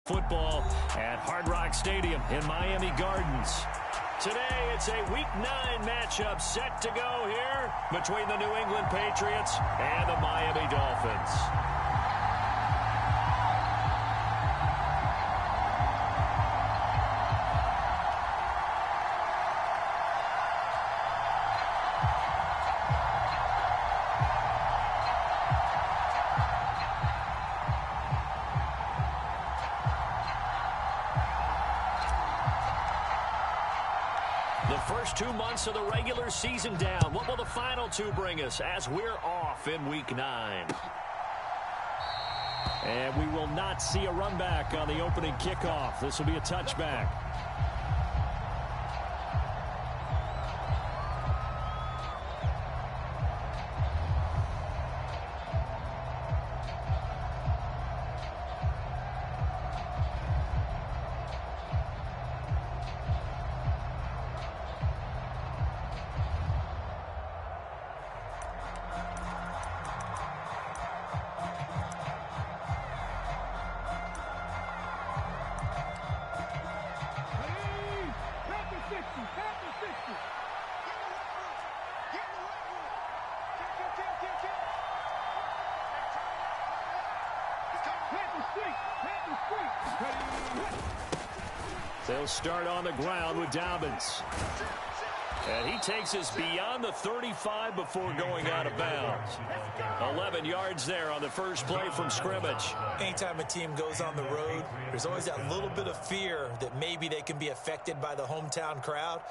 football at Hard Rock Stadium in Miami Gardens. Today, it's a Week 9 matchup set to go here between the New England Patriots and the Miami Dolphins. The first 2 months of the regular season down. What will the final 2 bring us as we're off in Week 9? And we will not see a run back on the opening kickoff. This will be a touchback. They'll start on the ground with Dobbins. And he takes us beyond the 35 before going out of bounds. 11 yards there on the first play from scrimmage. Anytime a team goes on the road, there's always that little bit of fear that maybe they can be affected by the hometown crowd.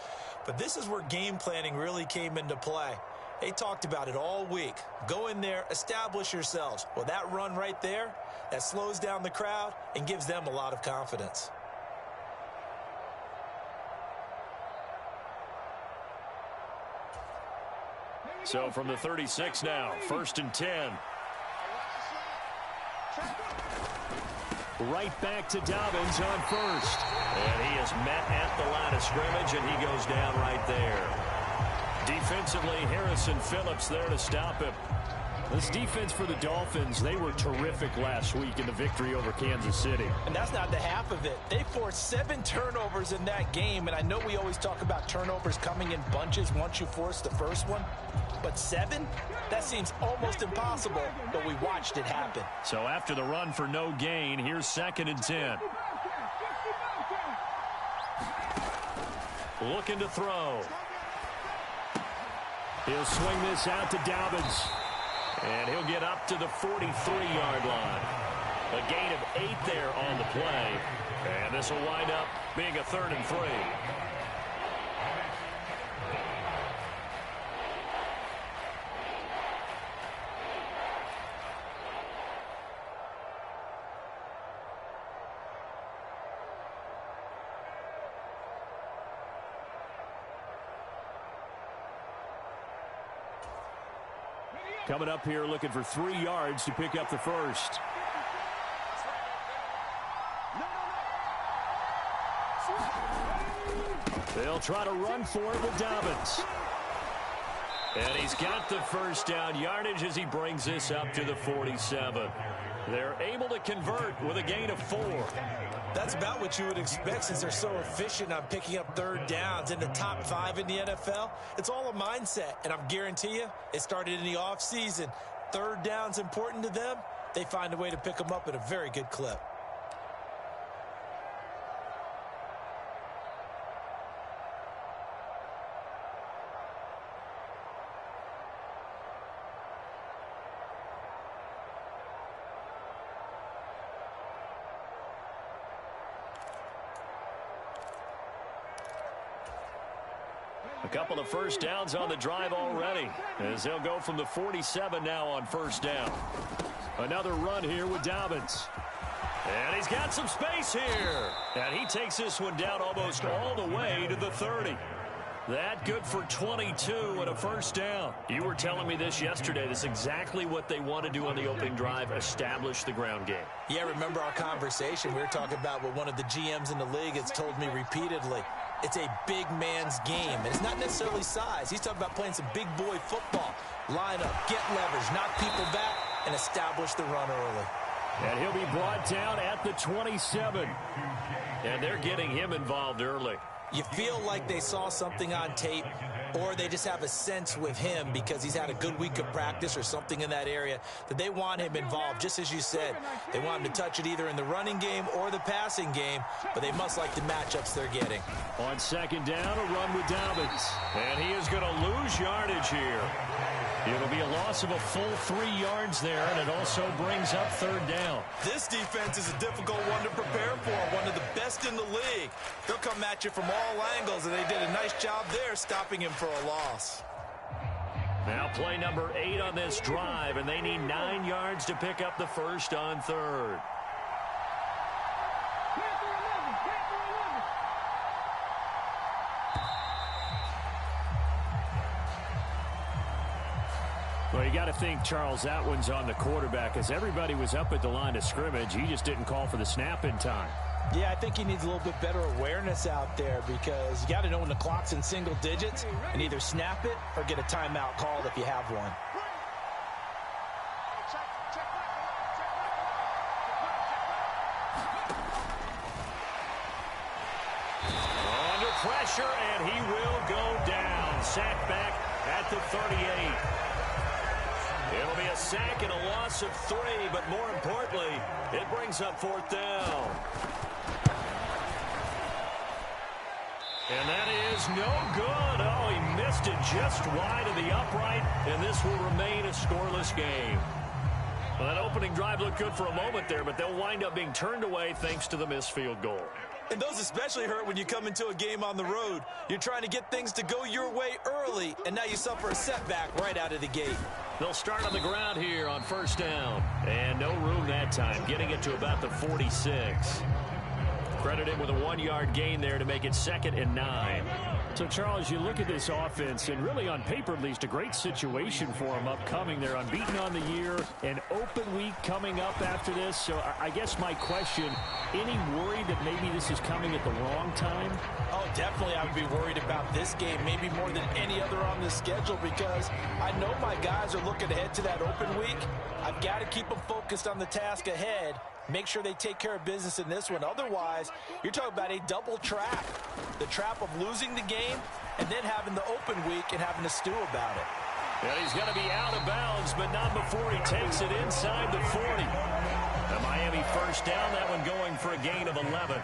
But this is where game planning really came into play. They talked about it all week. Go in there, establish yourselves. Well, that run right there, that slows down the crowd and gives them a lot of confidence. So from the 36 now, 1st and 10. Right back to Dobbins on first. And he is met at the line of scrimmage, and he goes down right there. Defensively, Harrison Phillips there to stop him. This defense for the Dolphins, they were terrific last week in the victory over Kansas City. And that's not the half of it. They forced 7 turnovers in that game, and I know we always talk about turnovers coming in bunches once you force the first one. But 7? That seems almost impossible, but we watched it happen. So after the run for no gain, here's 2nd and 10. Looking to throw. He'll swing this out to Dobbins. And he'll get up to the 43-yard line. A gain of 8 there on the play. And this will wind up being a 3rd and 3. Coming up here looking for 3 yards to pick up the first. They'll try to run for it with Dobbins. And he's got the first down yardage as he brings this up to the 47. They're able to convert with a gain of 4. That's about what you would expect since they're so efficient on picking up 3rd downs in the top 5 in the NFL. It's all a mindset, and I'm guarantee you it started in the offseason. 3rd down's important to them. They find a way to pick them up at a very good clip. A couple of first downs on the drive already, as they'll go from the 47 now on 1st down. Another run here with Dobbins. And he's got some space here. And he takes this one down almost all the way to the 30. That good for 22 and a 1st down. You were telling me this yesterday. This is exactly what they want to do on the opening drive, establish the ground game. Yeah, remember our conversation. We were talking about what one of the GMs in the league has told me repeatedly. It's a big man's game, and it's not necessarily size. He's talking about playing some big boy football. Line up, get leverage, knock people back, and establish the run early. And he'll be brought down at the 27. And they're getting him involved early. You feel like they saw something on tape, or they just have a sense with him because he's had a good week of practice or something in that area that they want him involved. Just as you said, they want him to touch it either in the running game or the passing game, but they must like the matchups they're getting. On second down, a run with Dobbins. And he is going to lose yardage here. It'll be a loss of a full 3 yards there, and it also brings up third down. This defense is a difficult one to prepare for, one of the best in the league. They'll come at you from all angles, and they did a nice job there stopping him for a loss. Now play number 8 on this drive, and they need 9 yards to pick up the first on third. Well, you got to think, Charles, that one's on the quarterback, as everybody was up at the line of scrimmage. He just didn't call for the snap in time. Yeah, I think he needs a little bit better awareness out there because you got to know when the clock's in single digits and either snap it or get a timeout called if you have one. Under pressure, and he will go down. Sacked back at the 38. It'll be a sack and a loss of 3, but more importantly, it brings up fourth down. And that is no good. Oh, he missed it just wide of the upright, and this will remain a scoreless game. Well, that opening drive looked good for a moment there, but they'll wind up being turned away thanks to the missed field goal. And those especially hurt when you come into a game on the road. You're trying to get things to go your way early, and now you suffer a setback right out of the gate. They'll start on the ground here on first down. And no room that time, getting it to about the 46. Credit him with a 1-yard gain there to make it 2nd and 9. So, Charles, you look at this offense, and really on paper at least, a great situation for them upcoming. They're unbeaten on the year, an open week coming up after this. So I guess my question, any worry that maybe this is coming at the wrong time? Oh, definitely I would be worried about this game, maybe more than any other on the schedule, because I know my guys are looking ahead to that open week. I've got to keep them focused on the task ahead. Make sure they take care of business in this one. Otherwise, you're talking about a double trap. The trap of losing the game and then having the open week and having to stew about it. And he's going to be out of bounds, but not before he takes it inside the 40. A Miami first down, that one going for a gain of 11.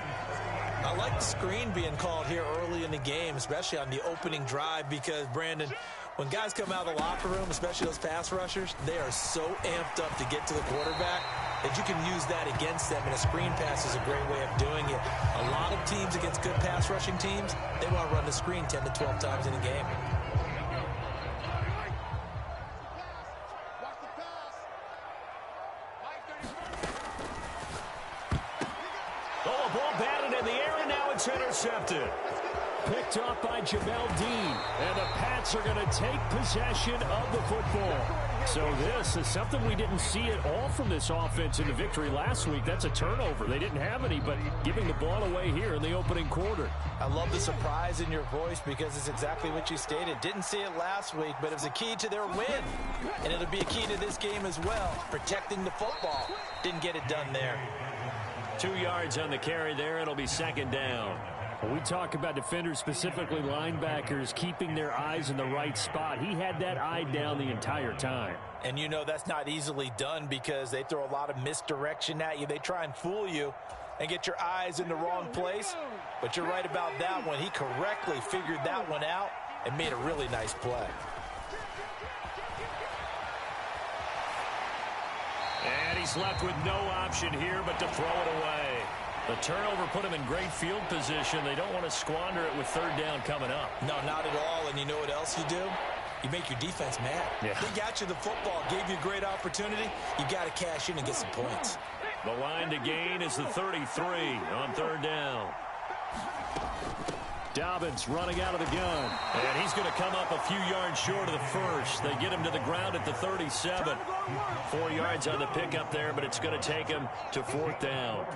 I like the screen being called here early in the game, especially on the opening drive, because, Brandon, when guys come out of the locker room, especially those pass rushers, they are so amped up to get to the quarterback that you can use that against them, and a screen pass is a great way of doing it. A lot of teams against good pass rushing teams, they want to run the screen 10 to 12 times in a game. Oh, a ball batted in the air, and now it's intercepted. Picked up by Jamel Dean, and the Pats are going to take possession of the football. So this is something we didn't see at all from this offense in the victory last week. That's a turnover. They didn't have any, but giving the ball away here in the opening quarter. I love the surprise in your voice because it's exactly what you stated. Didn't see it last week, but it was a key to their win. And it'll be a key to this game as well, protecting the football. Didn't get it done there. 2 yards on the carry there. It'll be 2nd down. We talk about defenders, specifically linebackers, keeping their eyes in the right spot. He had that eye down the entire time. And you know that's not easily done because they throw a lot of misdirection at you. They try and fool you and get your eyes in the wrong place. But you're right about that one. He correctly figured that one out and made a really nice play. And he's left with no option here but to throw it away. The turnover put him in great field position. They don't want to squander it with 3rd down coming up. No, not at all. And you know what else you do? You make your defense mad. Yeah. They got you the football, gave you a great opportunity. You got to cash in and get some points. The line to gain is the 33 on 3rd down. Dobbins running out of the gun. And he's going to come up a few yards short of the first. They get him to the ground at the 37. 4 yards on the pickup there, but it's going to take him to 4th down.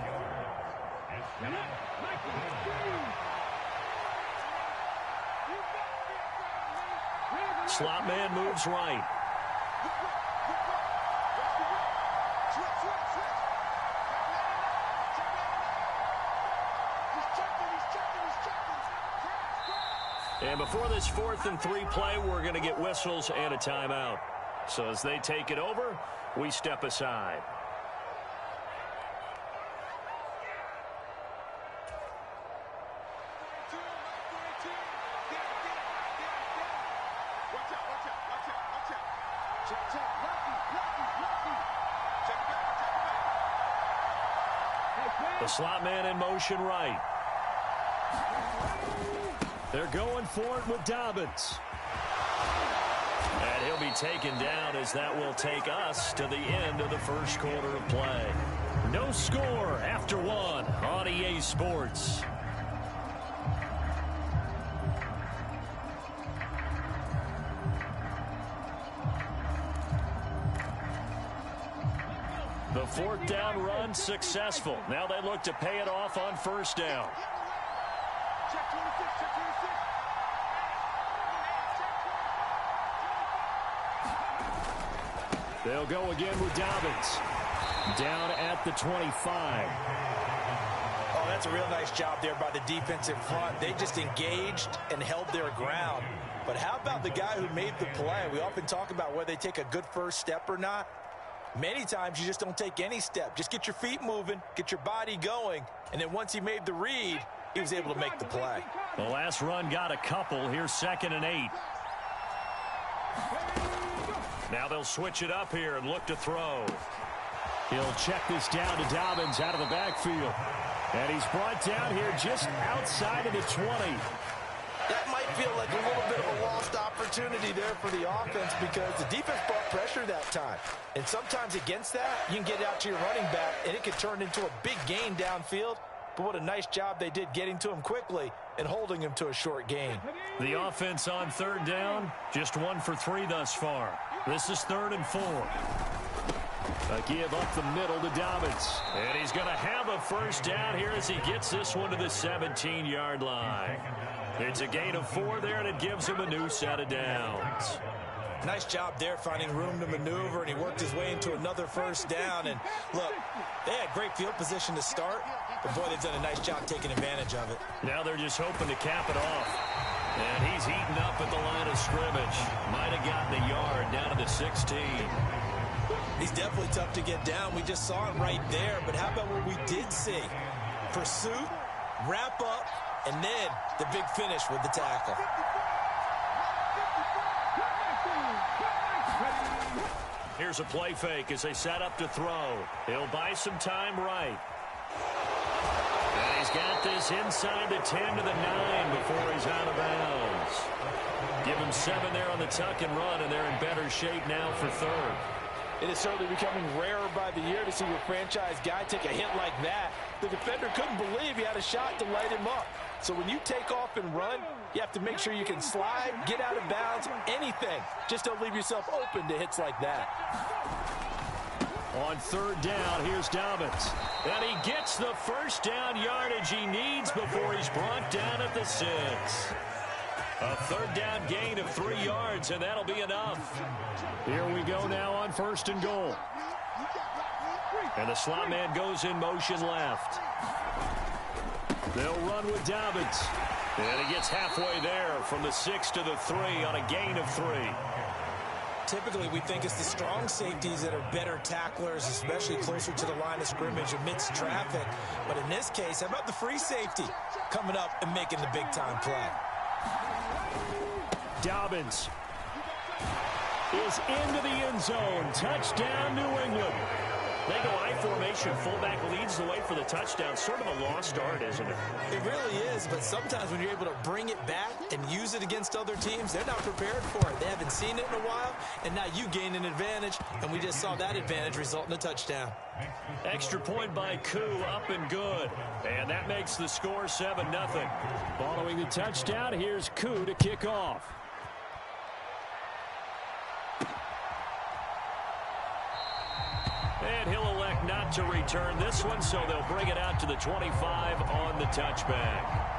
Slot man moves right. And before this 4th and 3 play, we're going to get whistles and a timeout. So as they take it over, we step aside. The slot man in motion right. They're going for it with Dobbins. And he'll be taken down as that will take us to the end of the first quarter of play. No score after 1 on EA Sports. The 4th down run successful. Now they look to pay it off on 1st down. They'll go again with Dobbins. Down at the 25. Oh, that's a real nice job there by the defensive front. They just engaged and held their ground. But how about the guy who made the play? We often talk about whether they take a good first step or not. Many times you just don't take any step. Just get your feet moving, get your body going, and then once he made the read, he was able to make the play. The last run got a couple. Here's 2nd and 8. Now they'll switch it up here and look to throw. He'll check this down to Dobbins out of the backfield. And he's brought down here just outside of the 20. That might feel like a little bit of a lost opportunity there for the offense because the defense brought pressure that time. And sometimes against that, you can get out to your running back, and it could turn into a big gain downfield. But what a nice job they did getting to him quickly and holding him to a short gain. The offense on 3rd down, just 1 for 3 thus far. This is 3rd and 4. A give up the middle to Dobbins. And he's going to have a 1st down here as he gets this one to the 17-yard line. It's a gain of 4 there, and it gives him a new set of downs. Nice job there finding room to maneuver, and he worked his way into another 1st down. And look, they had great field position to start, but boy, they've done a nice job taking advantage of it. Now they're just hoping to cap it off. And he's heating up at the line of scrimmage. Might have gotten a yard down to the 16. He's definitely tough to get down. We just saw it right there, but how about what we did see? Pursuit, wrap up, and then the big finish with the tackle. Here's a play fake as they set up to throw. He'll buy some time right. And he's got this inside the 10 to the 9 before he's out of bounds. Give him 7 there on the tuck and run, and they're in better shape now for 3rd. It is certainly becoming rarer by the year to see your franchise guy take a hit like that. The defender couldn't believe he had a shot to light him up. So when you take off and run, you have to make sure you can slide, get out of bounds, anything. Just don't leave yourself open to hits like that. On 3rd down, here's Dobbins. And he gets the 1st down yardage he needs before he's brought down at the 6. A 3rd down gain of 3 yards, and that'll be enough. Here we go now on 1st and goal. And the slot man goes in motion left. They'll run with Dobbins. And he gets halfway there from the 6 to the 3 on a gain of 3. Typically, we think it's the strong safeties that are better tacklers, especially closer to the line of scrimmage amidst traffic. But in this case, how about the free safety coming up and making the big-time play? Dobbins is into the end zone. Touchdown, New England. They go I formation. Fullback leads the way for the touchdown. Sort of a lost art, isn't it? It really is, but sometimes when you're able to bring it back and use it against other teams, they're not prepared for it. They haven't seen it in a while, and now you gain an advantage, and we just saw that advantage result in a touchdown. Extra point by Koo, up and good. And that makes the score 7-0. Following the touchdown, here's Koo to kick off. And he'll elect not to return this one, so they'll bring it out to the 25 on the touchback.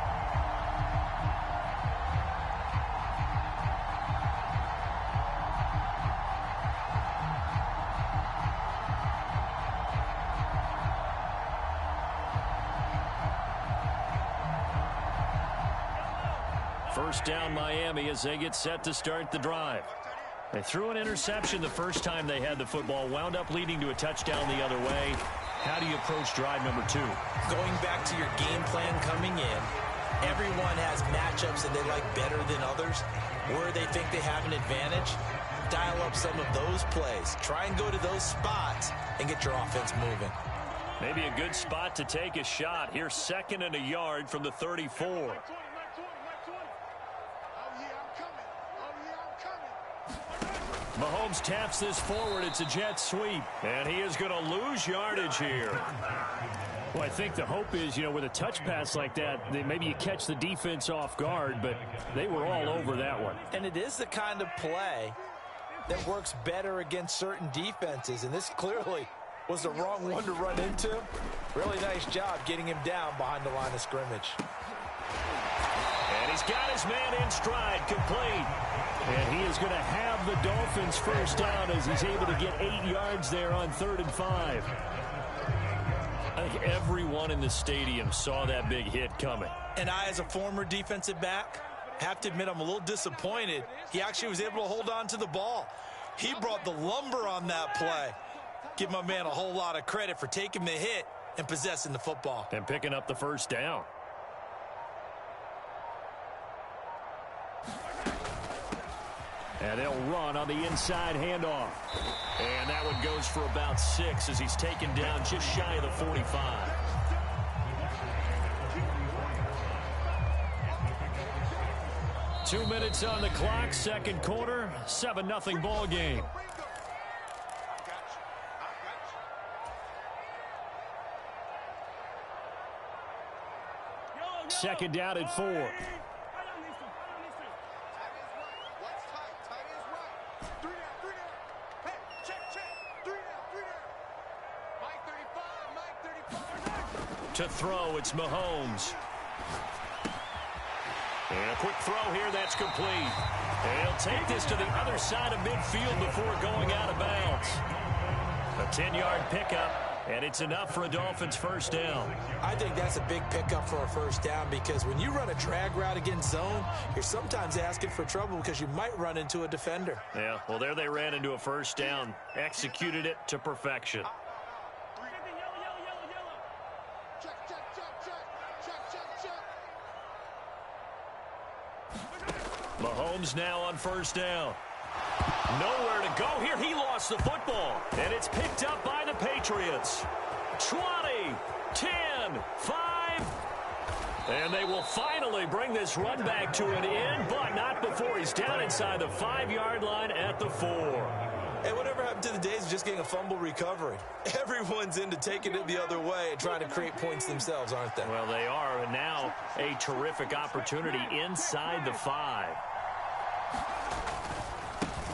first down Miami as they get set to start the drive. They threw an interception the first time they had the football, wound up leading to a touchdown the other way. How do you approach drive number 2? Going back to your game plan coming in, everyone has matchups that they like better than others. Where they think they have an advantage, dial up some of those plays. Try and go to those spots and get your offense moving. Maybe a good spot to take a shot. Here's 2nd and a yard from the 34. Mahomes taps this forward. It's a jet sweep. And he is going to lose yardage here. Well, I think the hope is, with a touch pass like that, maybe you catch the defense off guard, but they were all over that one. And it is the kind of play that works better against certain defenses. And this clearly was the wrong one to run into. Really nice job getting him down behind the line of scrimmage. And he's got his man in stride, complete. And he is going to have the Dolphins first down as he's able to get 8 yards there on 3rd and 5. I think everyone in the stadium saw that big hit coming. And I, as a former defensive back, have to admit I'm a little disappointed. He actually was able to hold on to the ball. He brought the lumber on that play. Give my man a whole lot of credit for taking the hit and possessing the football. And picking up the first down. And they'll run on the inside handoff. And that one goes for about 6 as he's taken down just shy of the 45. Two minutes on the clock, second quarter, 7-0 ball game. Second down at 4. To throw, it's Mahomes. And a quick throw here, that's complete. And he'll take this to the other side of midfield before going out of bounds. A 10-yard pickup, and it's enough for a Dolphins first down. I think that's a big pickup for a first down because when you run a drag route against zone, you're sometimes asking for trouble because you might run into a defender. Yeah, well, there they ran into a first down. Executed it to perfection. Mahomes now on first down. Nowhere to go here. He lost the football. And it's picked up by the Patriots. 20, 10, 5. And they will finally bring this run back to an end, but not before he's down inside the 5-yard line at the 4. Hey, whatever happened to the days of just getting a fumble recovery? Everyone's into taking it the other way and trying to create points themselves, aren't they? Well, they are, and now a terrific opportunity inside the 5.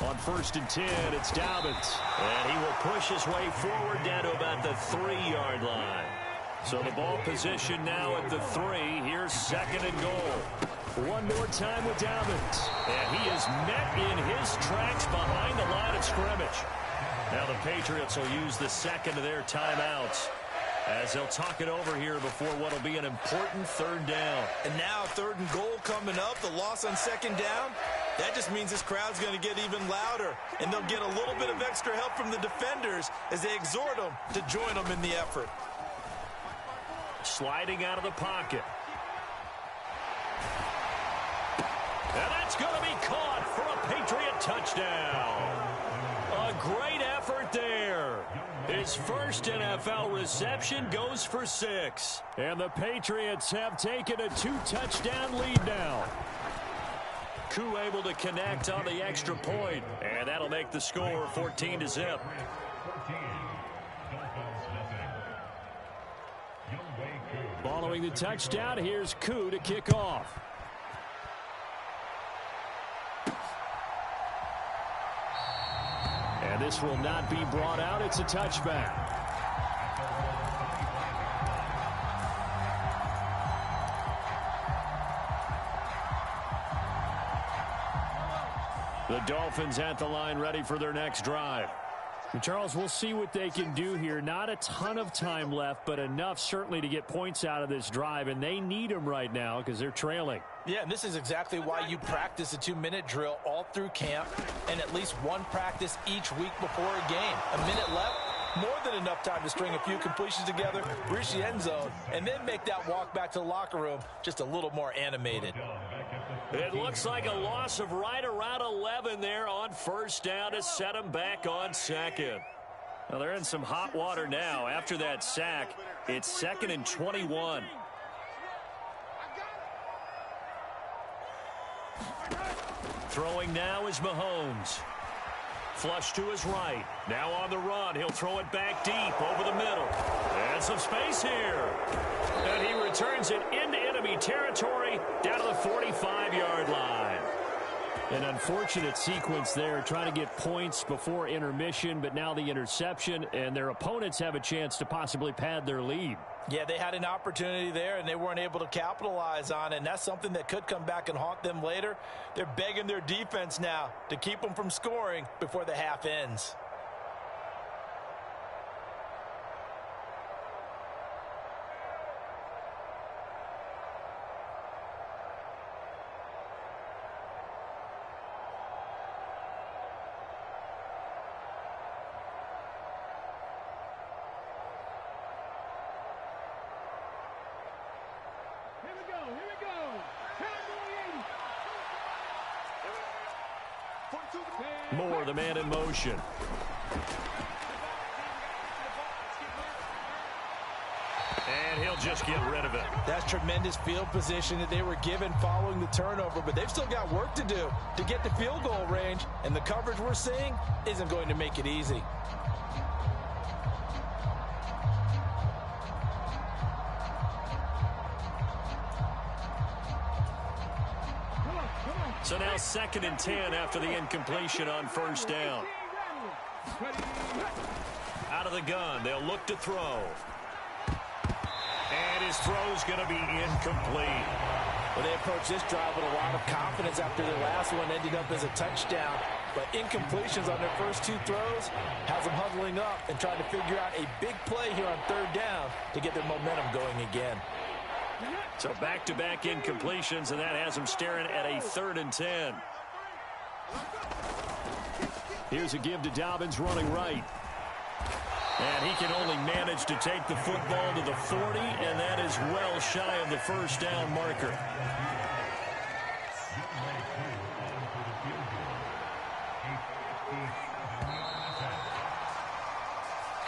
On 1st and 10, it's Dobbins. And he will push his way forward down to about the 3-yard line. So the ball position now at the 3. Here's 2nd and goal. One more time with Dobbins. And he is met in his tracks behind the line of scrimmage. Now the Patriots will use the second of their timeouts as they'll talk it over here before what will be an important 3rd down. And now 3rd and goal coming up. The loss on 2nd down. That just means this crowd's going to get even louder. And they'll get a little bit of extra help from the defenders as they exhort them to join them in the effort. Sliding out of the pocket. And that's going to be caught for a Patriot touchdown. A great effort there. His first NFL reception goes for 6. And the Patriots have taken a 2-touchdown lead now. Koo able to connect on the extra point. And that'll make the score 14-0. Following the touchdown, here's Koo to kick off. And this will not be brought out. It's a touchback. The Dolphins at the line ready for their next drive. Charles, we'll see what they can do here. Not a ton of time left, but enough certainly to get points out of this drive, and they need them right now because they're trailing. Yeah, and this is exactly why you practice a 2-minute drill all through camp and at least one practice each week before a game. A minute left, more than enough time to string a few completions together, reach the end zone, and then make that walk back to the locker room just a little more animated. It looks like a loss of right around 11 there on first down to set them back on second. Well, they're in some hot water now. After that sack, it's 2nd and 21. Throwing now is Mahomes. Flush to his right. Now on the run. He'll throw it back deep over the middle. And some space here. And he returns it into enemy territory down to the 45-yard line. An unfortunate sequence there, trying to get points before intermission, but now the interception, and their opponents have a chance to possibly pad their lead. Yeah, they had an opportunity there, and they weren't able to capitalize on it, and that's something that could come back and haunt them later. They're begging their defense now to keep them from scoring before the half ends. Moore, the man in motion. And he'll just get rid of it. That's tremendous field position that they were given following the turnover, but they've still got work to do to get to field goal range, and the coverage we're seeing isn't going to make it easy. So now 2nd and 10 after the incompletion on first down. Out of the gun, they'll look to throw. And his throw's going to be incomplete. Well, they approached this drive with a lot of confidence after their last one ended up as a touchdown. But incompletions on their first 2 throws has them huddling up and trying to figure out a big play here on 3rd down to get their momentum going again. So back-to-back incompletions, and that has them staring at a 3rd and 10. Here's a give to Dobbins running right. And he can only manage to take the football to the 40, and that is well shy of the first down marker.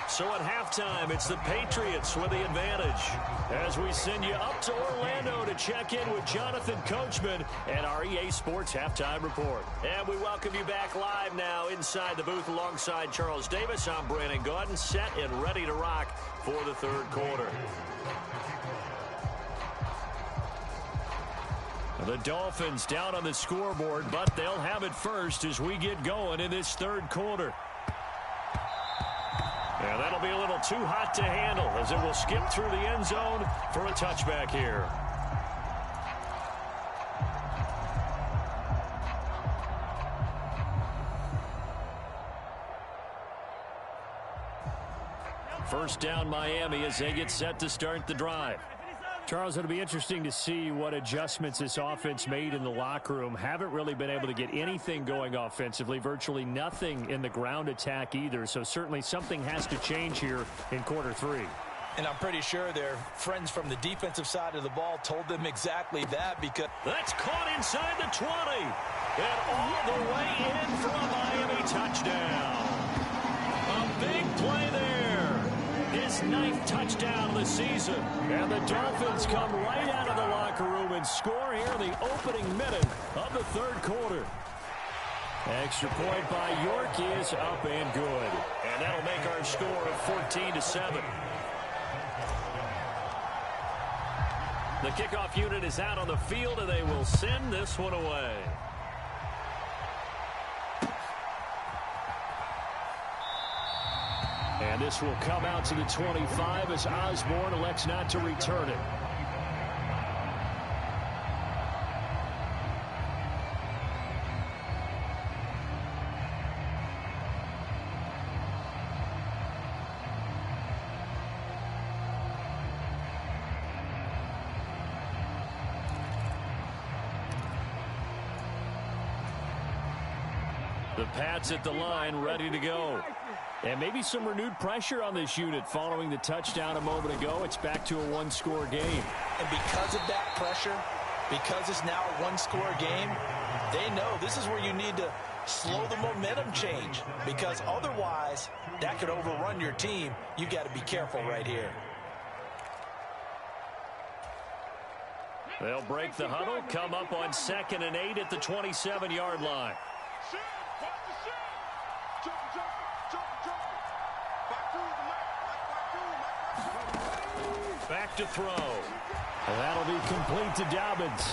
So at halftime, it's the Patriots with the advantage. As we send you up to Orlando to check in with Jonathan Coachman and our EA Sports Halftime Report. And we welcome you back live now inside the booth alongside Charles Davis. I'm Brandon Gaudin, set and ready to rock for the 3rd quarter. The Dolphins down on the scoreboard, but they'll have it first as we get going in this 3rd quarter. And that'll be a little too hot to handle as it will skip through the end zone for a touchback here. First down Miami as they get set to start the drive. Charles, it'll be interesting to see what adjustments this offense made in the locker room. Haven't really been able to get anything going offensively, virtually nothing in the ground attack either. So certainly something has to change here in quarter 3. And I'm pretty sure their friends from the defensive side of the ball told them exactly that, because that's caught inside the 20 and all the way in for a Miami touchdown. A big play there. His 9th touchdown of the season. And the Dolphins come right out of the locker room and score here in the opening minute of the 3rd quarter. Extra point by York is up and good. And that'll make our score of 14-7. The kickoff unit is out on the field, and they will send this one away. And this will come out to the 25 as Osborne elects not to return it. The Pats at the line, ready to go. And maybe some renewed pressure on this unit following the touchdown a moment ago. It's back to a one-score game. And because of that pressure, because it's now a one-score game, they know this is where you need to slow the momentum change, because otherwise that could overrun your team. You got to be careful right here. They'll break the huddle, come up on 2nd and 8 at the 27-yard line. Back to throw. And that'll be complete to Dobbins.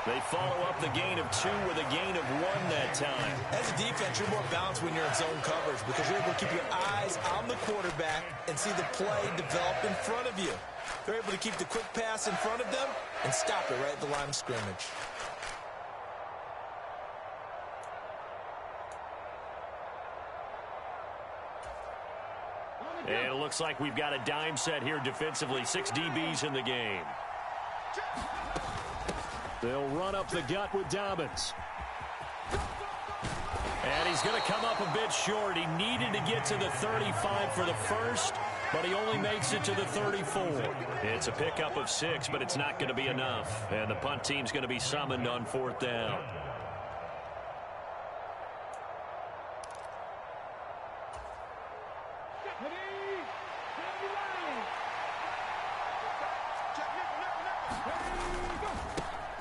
They follow up the gain of 2 with a gain of 1 that time. As a defense, you're more balanced when you're in zone coverage because you're able to keep your eyes on the quarterback and see the play develop in front of you. They're able to keep the quick pass in front of them and stop it right at the line of scrimmage. And it looks like we've got a dime set here defensively. 6 DBs in the game. They'll run up the gut with Dobbins. And he's going to come up a bit short. He needed to get to the 35 for the first, but he only makes it to the 34. It's a pickup of 6, but it's not going to be enough. And the punt team's going to be summoned on 4th down.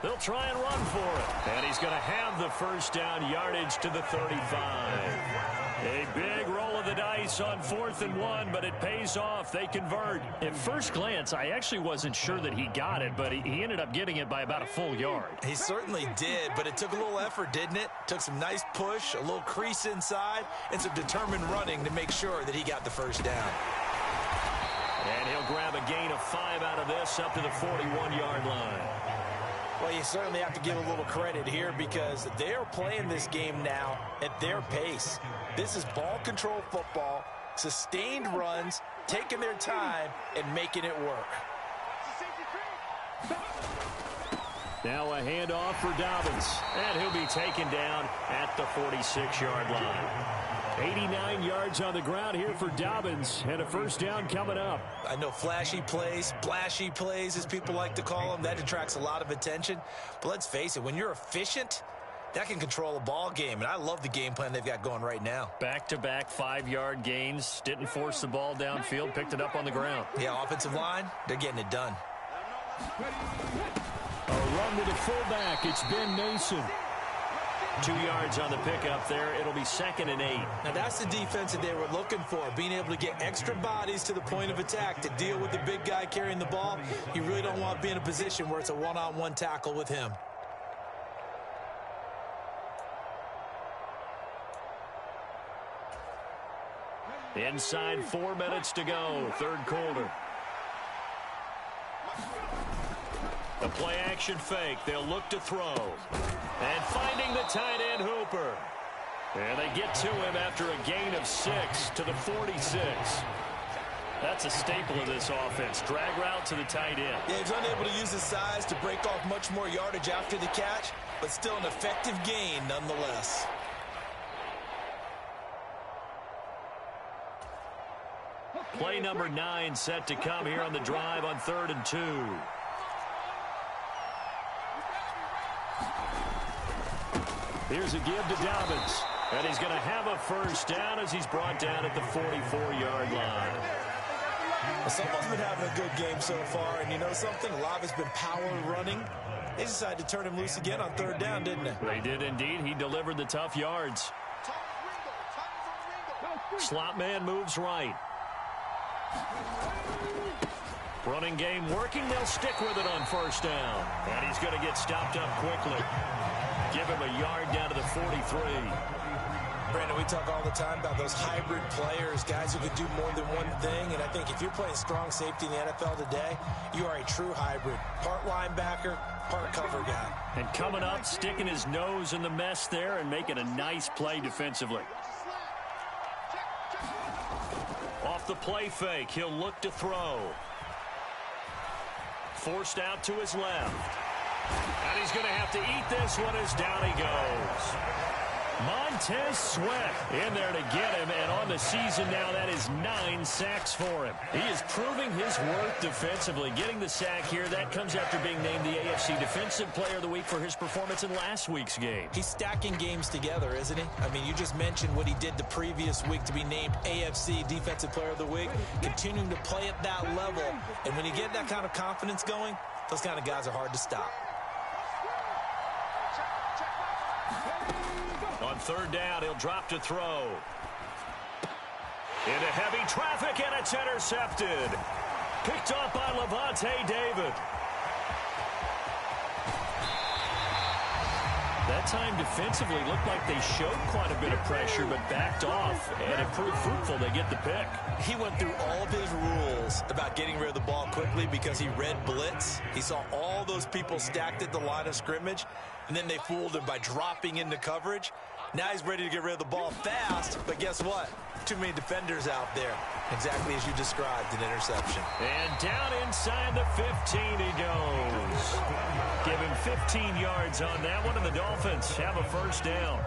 They'll try and run for it. And he's going to have the first down, yardage to the 35. A big roll of the dice on 4th and 1, but it pays off. They convert. At first glance, I actually wasn't sure that he got it, but he ended up getting it by about a full yard. He certainly did, but it took a little effort, didn't it? Took some nice push, a little crease inside, and some determined running to make sure that he got the first down. And he'll grab a gain of 5 out of this up to the 41-yard line. Well, you certainly have to give a little credit here because they're playing this game now at their pace. This is ball control football, sustained runs, taking their time, and making it work. Now a handoff for Dobbins, and he'll be taken down at the 46-yard line. 89 yards on the ground here for Dobbins, and a first down coming up. I know flashy plays, splashy plays, as people like to call them, that attracts a lot of attention. But let's face it, when you're efficient, that can control a ball game, and I love the game plan they've got going right now. Back-to-back 5-yard gains, didn't force the ball downfield, picked it up on the ground. Yeah, offensive line, they're getting it done. A run with a fullback, it's Ben Mason. 2 yards on the pickup there. It'll be 2nd and 8. Now that's the defense that they were looking for, being able to get extra bodies to the point of attack to deal with the big guy carrying the ball. You really don't want to be in a position where it's a one-on-one tackle with him. Inside 4 minutes to go, 3rd quarter. A play-action fake. They'll look to throw. And finding the tight end, Hooper. And they get to him after a gain of 6 to the 46. That's a staple of this offense. Drag route to the tight end. Yeah, he's unable to use his size to break off much more yardage after the catch, but still an effective gain nonetheless. Play number 9 set to come here on the drive on 3rd and 2. Here's a give to Dobbins. And he's going to have a first down as he's brought down at the 44-yard line. Well, someone's been having a good game so far, and you know something? A lot of it's been power running. They decided to turn him loose again on 3rd down, didn't they? They did indeed. He delivered the tough yards. Slot man moves right. Running game working. They'll stick with it on 1st down. And he's going to get stopped up quickly. Give him a yard down to the 43. Brandon, we talk all the time about those hybrid players, guys who could do more than one thing. And I think if you're playing strong safety in the NFL today, you are a true hybrid. Part linebacker, part cover guy. And coming up, sticking his nose in the mess there and making a nice play defensively. Off the play fake, he'll look to throw. Forced out to his left. And he's going to have to eat this one as down he goes. Montez Sweat in there to get him, and on the season now, that is 9 sacks for him. He is proving his worth defensively. Getting the sack here, that comes after being named the AFC Defensive Player of the Week for his performance in last week's game. He's stacking games together, isn't he? I mean, you just mentioned what he did the previous week to be named AFC Defensive Player of the Week, continuing to play at that level. And when you get that kind of confidence going, those kind of guys are hard to stop. On third down, he'll drop to throw. Into heavy traffic, and it's intercepted. Picked off by Lavonte David. That time defensively looked like they showed quite a bit of pressure, but backed off, and it proved fruitful. They get the pick. He went through all of his rules about getting rid of the ball quickly because he read blitz. He saw all those people stacked at the line of scrimmage, and then they fooled him by dropping into coverage. Now he's ready to get rid of the ball fast, but guess what? Too many defenders out there. Exactly as you described, an interception. And down inside the 15 he goes. Give him 15 yards on that one, and the Dolphins have a first down.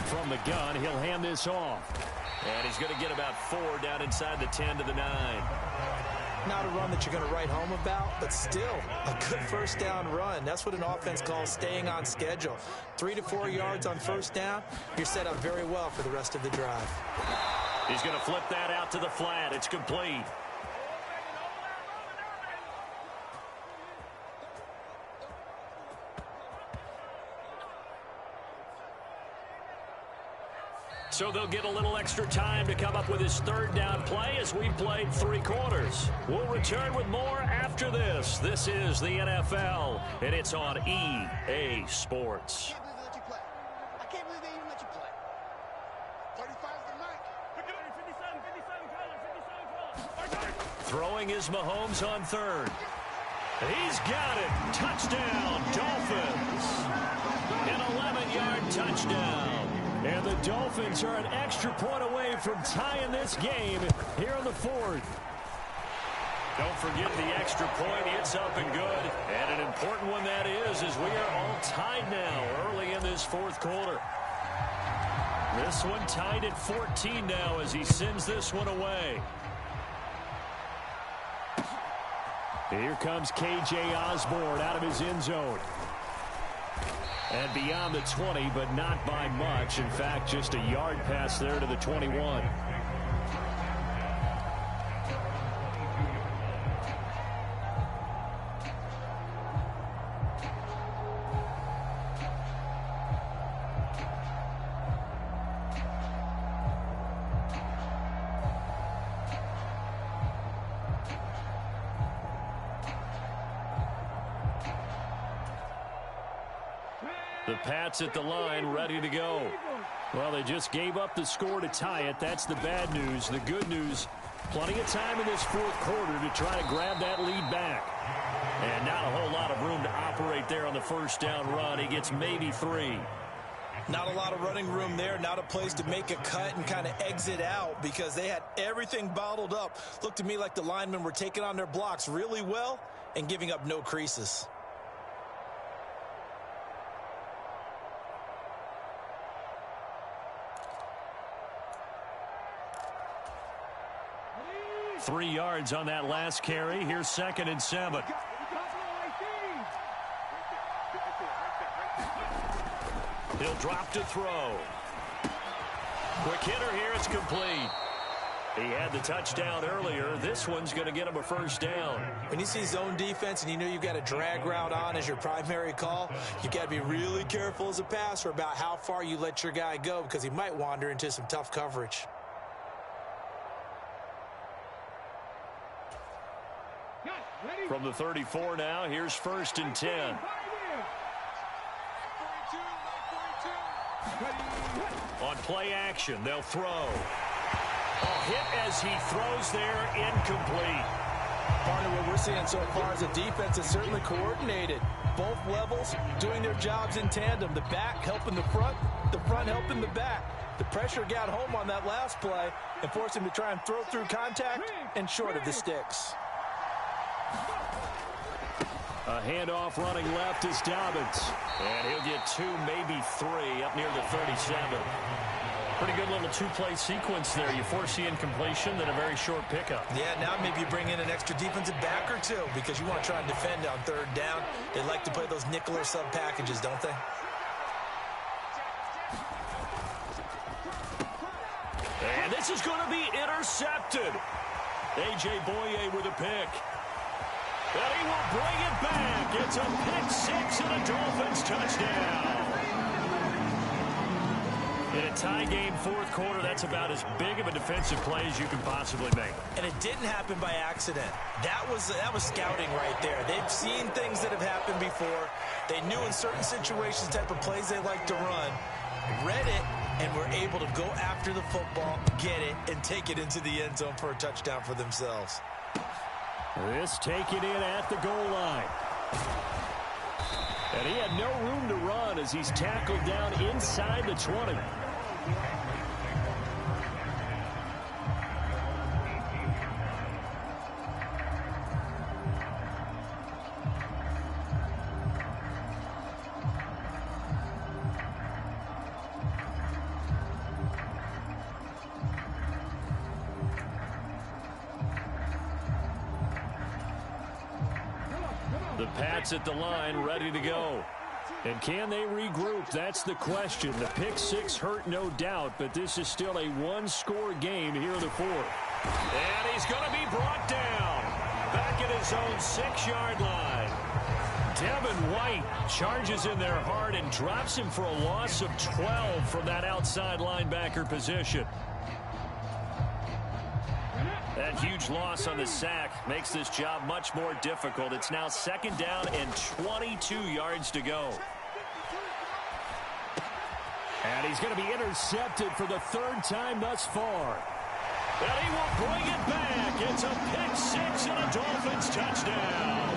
From the gun, he'll hand this off. And he's going to get about 4 down inside the 10 to the 9. Not a run that you're going to write home about, but still a good first down run. That's what an offense calls staying on schedule. 3 to 4 yards on first down, you're set up very well for the rest of the drive. He's going to flip that out to the flat. It's complete. So they'll get a little extra time to come up with his third down play as we played 3 quarters. We'll return with more after this. This is the NFL, and it's on EA Sports. I can't believe they even let you play. 35 is the mic. Throwing is Mahomes on third. He's got it. Touchdown, Dolphins. An 11-yard touchdown. And the Dolphins are an extra point away from tying this game here in the 4th. Don't forget the extra point. It's up and good. And an important one that is, as we are all tied now early in this 4th quarter. This one tied at 14 now as he sends this one away. Here comes K.J. Osborne out of his end zone. And beyond the 20, but not by much. In fact, just a yard pass there to the 21. The Pats at the line, ready to go. Well, they just gave up the score to tie it. That's the bad news. The good news, plenty of time in this 4th quarter to try to grab that lead back. And not a whole lot of room to operate there on the first down run. He gets maybe 3. Not a lot of running room there, not a place to make a cut and kind of exit out because they had everything bottled up. Looked to me like the linemen were taking on their blocks really well and giving up no creases. Three yards on that last carry. Here's 2nd and 7. He'll drop to throw. Quick hitter here. It's complete. He had the touchdown earlier. This one's going to get him a first down. When you see zone defense and you know you've got a drag route on as your primary call, you've got to be really careful as a passer about how far you let your guy go because he might wander into some tough coverage. From the 34 now, here's 1st and 10. On play action, they'll throw. A hit as he throws there, incomplete. Part of what we're seeing so far is the defense is certainly coordinated. Both levels doing their jobs in tandem. The back helping the front helping the back. The pressure got home on that last play and forced him to try and throw through contact and short of the sticks. A handoff running left is Dobbins. And he'll get 2, maybe 3 up near the 37. Pretty good little two-play sequence there. You force the incompletion, then a very short pickup. Yeah, now maybe you bring in an extra defensive back or two because you want to try and defend on third down. They like to play those nickel or sub packages, don't they? And this is going to be intercepted. A.J. Boye with a pick. And he will bring it back. It's a pick 6 and a Dolphins touchdown. In a tie game fourth quarter, that's about as big of a defensive play as you can possibly make. And it didn't happen by accident. That was scouting right there. They've seen things that have happened before. They knew in certain situations the type of plays they like to run, read it, and were able to go after the football, get it, and take it into the end zone for a touchdown for themselves. This taken in at the goal line. And he had no room to run as he's tackled down inside the 20. The Pats at the line, ready to go. And can they regroup? That's the question. The pick 6 hurt, no doubt, but this is still a one-score game here in the fourth. And he's going to be brought down. Back at his own 6-yard line. Devin White charges in there hard and drops him for a loss of 12 from that outside linebacker position. That huge loss on the sack makes this job much more difficult. It's now 2nd down and 22 yards to go. And he's going to be intercepted for the 3rd time thus far. And he will bring it back. It's a pick 6 and a Dolphins touchdown.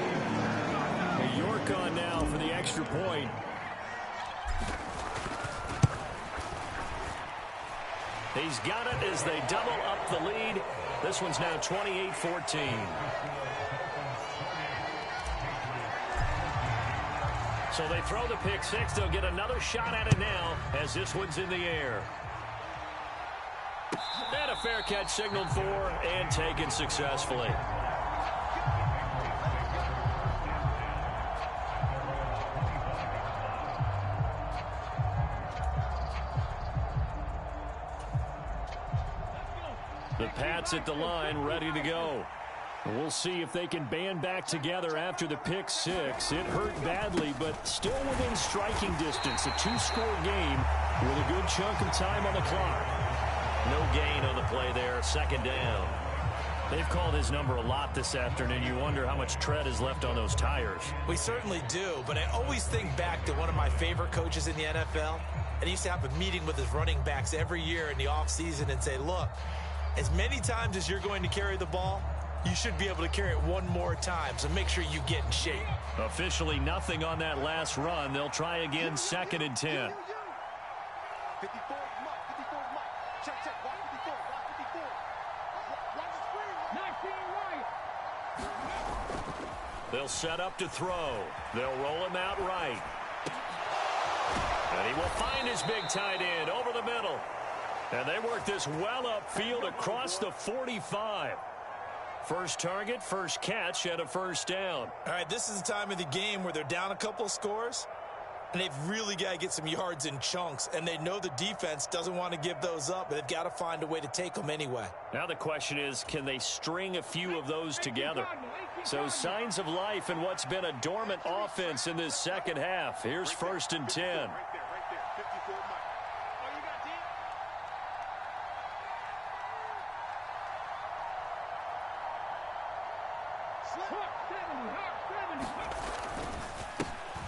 York on now for the extra point. He's got it as they double up the lead. This one's now 28-14. So they throw the pick 6. They'll get another shot at it now as this one's in the air. And a fair catch signaled for and taken successfully. The Pats at the line, ready to go. We'll see if they can band back together after the pick 6. It hurt badly, but still within striking distance. A 2-score game with a good chunk of time on the clock. No gain on the play there, 2nd down. They've called his number a lot this afternoon. You wonder how much tread is left on those tires. We certainly do, but I always think back to one of my favorite coaches in the NFL. And he used to have a meeting with his running backs every year in the offseason and say, look, as many times as you're going to carry the ball, you should be able to carry it one more time, so make sure you get in shape. Officially nothing on that last run. They'll try again, 2nd and 10. 54, check, watch 54, watch the screen. They'll set up to throw. They'll roll him out right. And he will find his big tight end over the middle. And they work this well upfield across the 45. First target, first catch, and a 1st down. All right, this is the time of the game where they're down a couple of scores, and they've really got to get some yards in chunks, and they know the defense doesn't want to give those up, but they've got to find a way to take them anyway. Now the question is, can they string a few of those together? So signs of life in what's been a dormant offense in this 2nd half. Here's 1st and 10.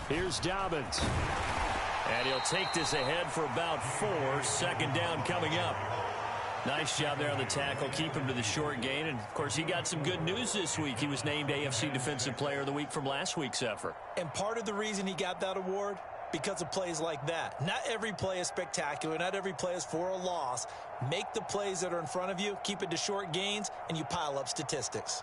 Here's Dobbins. And he'll take this ahead for about 4. 2nd down coming up. Nice job there on the tackle. Keep him to the short gain. And, of course, he got some good news this week. He was named AFC Defensive Player of the Week from last week's effort. And part of the reason he got that award, because of plays like that. Not every play is spectacular. Not every play is for a loss. Make the plays that are in front of you, keep it to short gains, and you pile up statistics.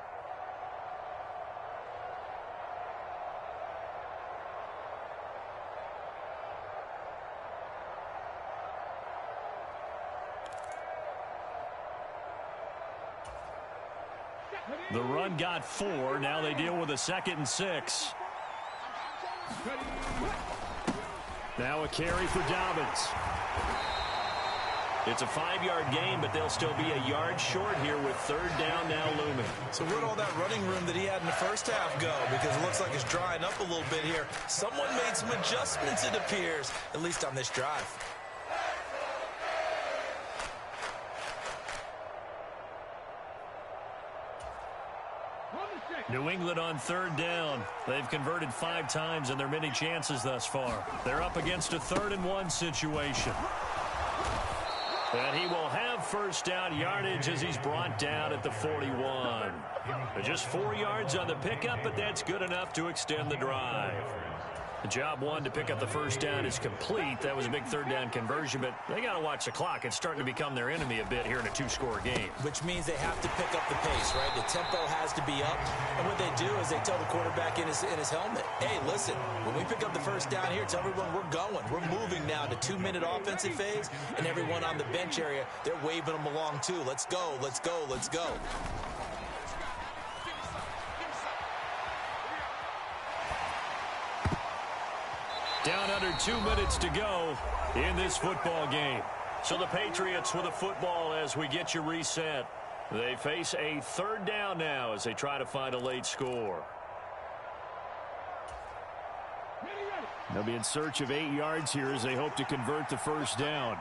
The run got 4. Now they deal with a 2nd and 6. Now a carry for Dobbins. It's a 5-yard gain, but they'll still be a yard short here with 3rd down now looming. So where'd all that running room that he had in the first half go? Because it looks like it's drying up a little bit here. Someone made some adjustments, it appears, at least on this drive. New England on 3rd down. They've converted 5 times in their many chances thus far. They're up against a 3rd and 1 situation. And he will have 1st down yardage as he's brought down at the 41. Just 4 yards on the pickup, but that's good enough to extend the drive. Job 1 to pick up the 1st down is complete. That was a big 3rd down conversion, but they got to watch the clock. It's starting to become their enemy a bit here in a 2-score game. Which means they have to pick up the pace, right? The tempo has to be up. And what they do is they tell the quarterback in his helmet, hey, listen, when we pick up the 1st down here, tell everyone we're going. We're moving now to 2-minute offensive phase, and everyone on the bench area, they're waving them along too. Let's go, let's go, let's go. Down under 2 minutes to go in this football game. So the Patriots with a football as we get you reset. They face a 3rd down now as they try to find a late score. They'll be in search of 8 yards here as they hope to convert the 1st down.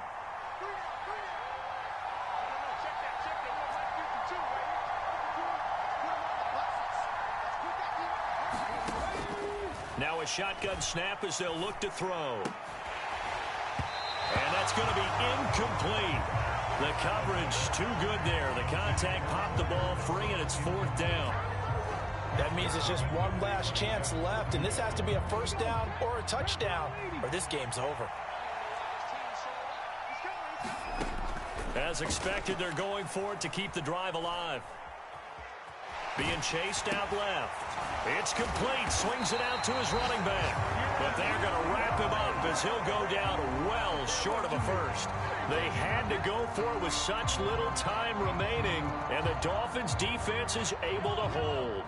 Now a shotgun snap as they'll look to throw. And that's going to be incomplete. The coverage too good there. The contact popped the ball free, and it's 4th down. That means it's just one last chance left, and this has to be a 1st down or a touchdown, or this game's over. As expected, they're going for it to keep the drive alive. Being chased out left. It's complete. Swings it out to his running back. But they're going to wrap him up as he'll go down well short of a 1st. They had to go for it with such little time remaining, and the Dolphins' defense is able to hold.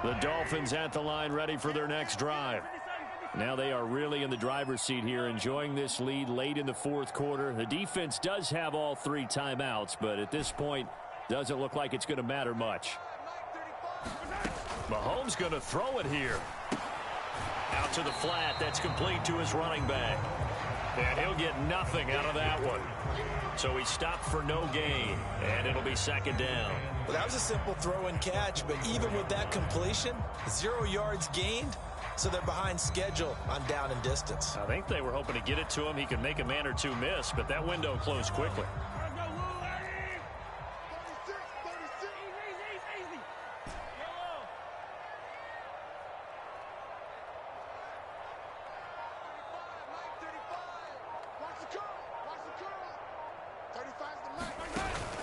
The Dolphins at the line ready for their next drive. Now they are really in the driver's seat here, enjoying this lead late in the 4th quarter. The defense does have all 3 timeouts, but at this point, doesn't look like it's going to matter much. Mahomes going to throw it here. Out to the flat. That's complete to his running back. And he'll get nothing out of that one. So he stopped for no gain, and it'll be 2nd down. Well, that was a simple throw and catch, but even with that completion, 0 yards gained, so they're behind schedule on down and distance. I think they were hoping to get it to him. He could make a man or 2 miss, but that window closed quickly.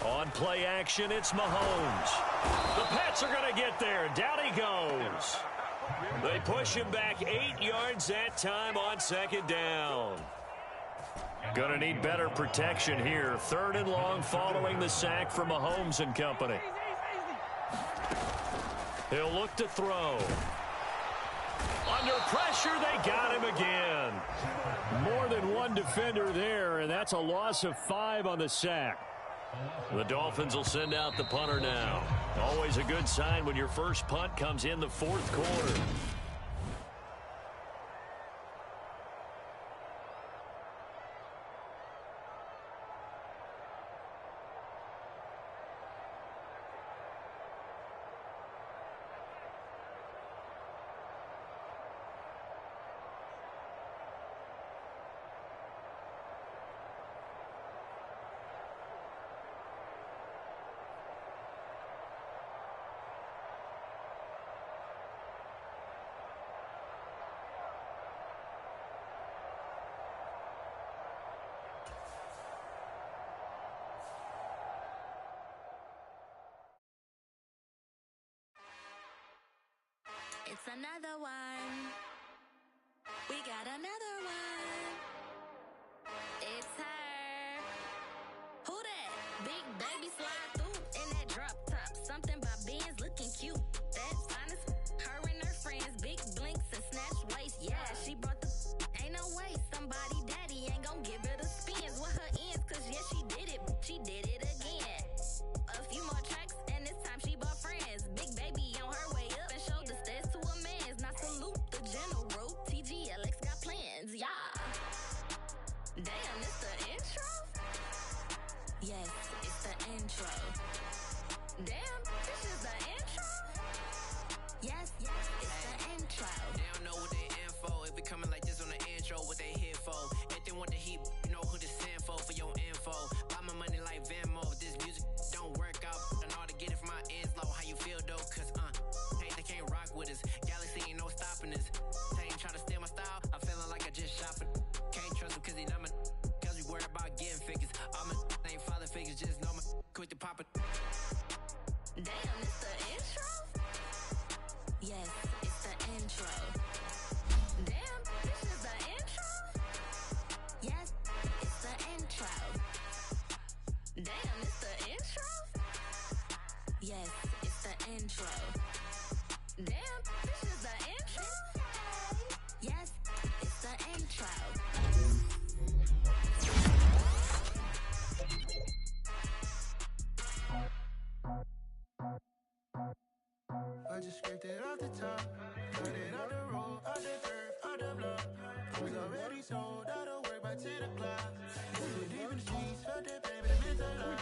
On play action, it's Mahomes. The Pats are going to get there. Down he goes. They push him back 8 yards that time on 2nd down. Going to need better protection here. 3rd and long following the sack from Mahomes and company. He'll look to throw. Under pressure, they got him again. More than one defender there, and that's a loss of 5 on the sack. The Dolphins will send out the punter now. Always a good sign when your first punt comes in the 4th quarter. It's another one. We got another one. It's her. Who that? Big baby slide through in that drop top. Something by Benz. Look looking cute. That's honest. Her and her friends, big blinks and snatch waist. Yeah, she brought the. Ain't no way somebody daddy ain't gon' give her the spins with her ends. Cause yeah, she did it. She did it again. A few more tracks and this time she bought friends. Big baby on her way up and showed the stairs to a man's. Now salute the general. TGLX got plans. Yeah. Damn, it's the intro? Yes, it's the intro. Damn, this is the intro? Yes, it's the intro. They don't know what they in for. If it coming like this on the intro, what they here for? If they want the heat, you know who to send for your info. Buy my money like Venmo. If this music don't work out, and all to get it from my ends low. How you feel though? Cause hey, they can't rock with us. Galaxy ain't no stopping us. They ain't try to steal my style. I'm feeling like I just shot for. Can't trust him cause he not my. Cause we worried about getting figures. All my ain't father figures. Just know my quick to pop it. Damn, it's the intro? Yes, it's the intro. Damn, this is the intro? Yes, it's the intro. Damn, it's the intro? Yes, it's the intro. Damn, this is the intro? Yes, it's the intro. I just scraped it off the top, got it off the road, off the dirt, off the block. I was already sold out of work by 10 o'clock. Too deep in the streets, felt that pain, but it meant a lot.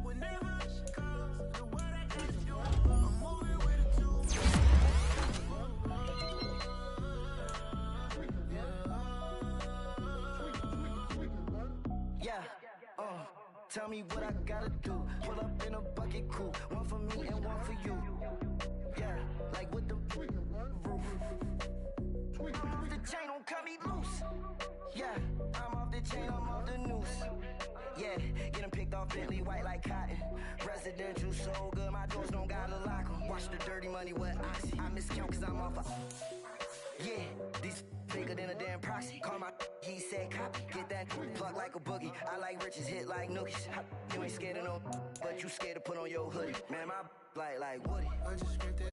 Whenever she calls, the what I got to do, I'm moving with it too. Yeah, tell me what I gotta do. Pull up in a bucket crew, one for me and one for you. Yeah, like with the roof. I'm off the chain, don't cut me loose. Yeah, I'm off the chain, I'm off the noose. Yeah, getting picked off Bentley white like cotton. Residential so good, my doors don't gotta lock 'em. Watch the dirty money with oxy. I miscount cause I'm off a. Yeah, these bigger than a damn proxy. Call my he said copy. Get that plug like a boogie. I like riches, hit like nookies. You ain't scared of no, but you scared to put on your hoodie. Man, my like Woody. I just scraped it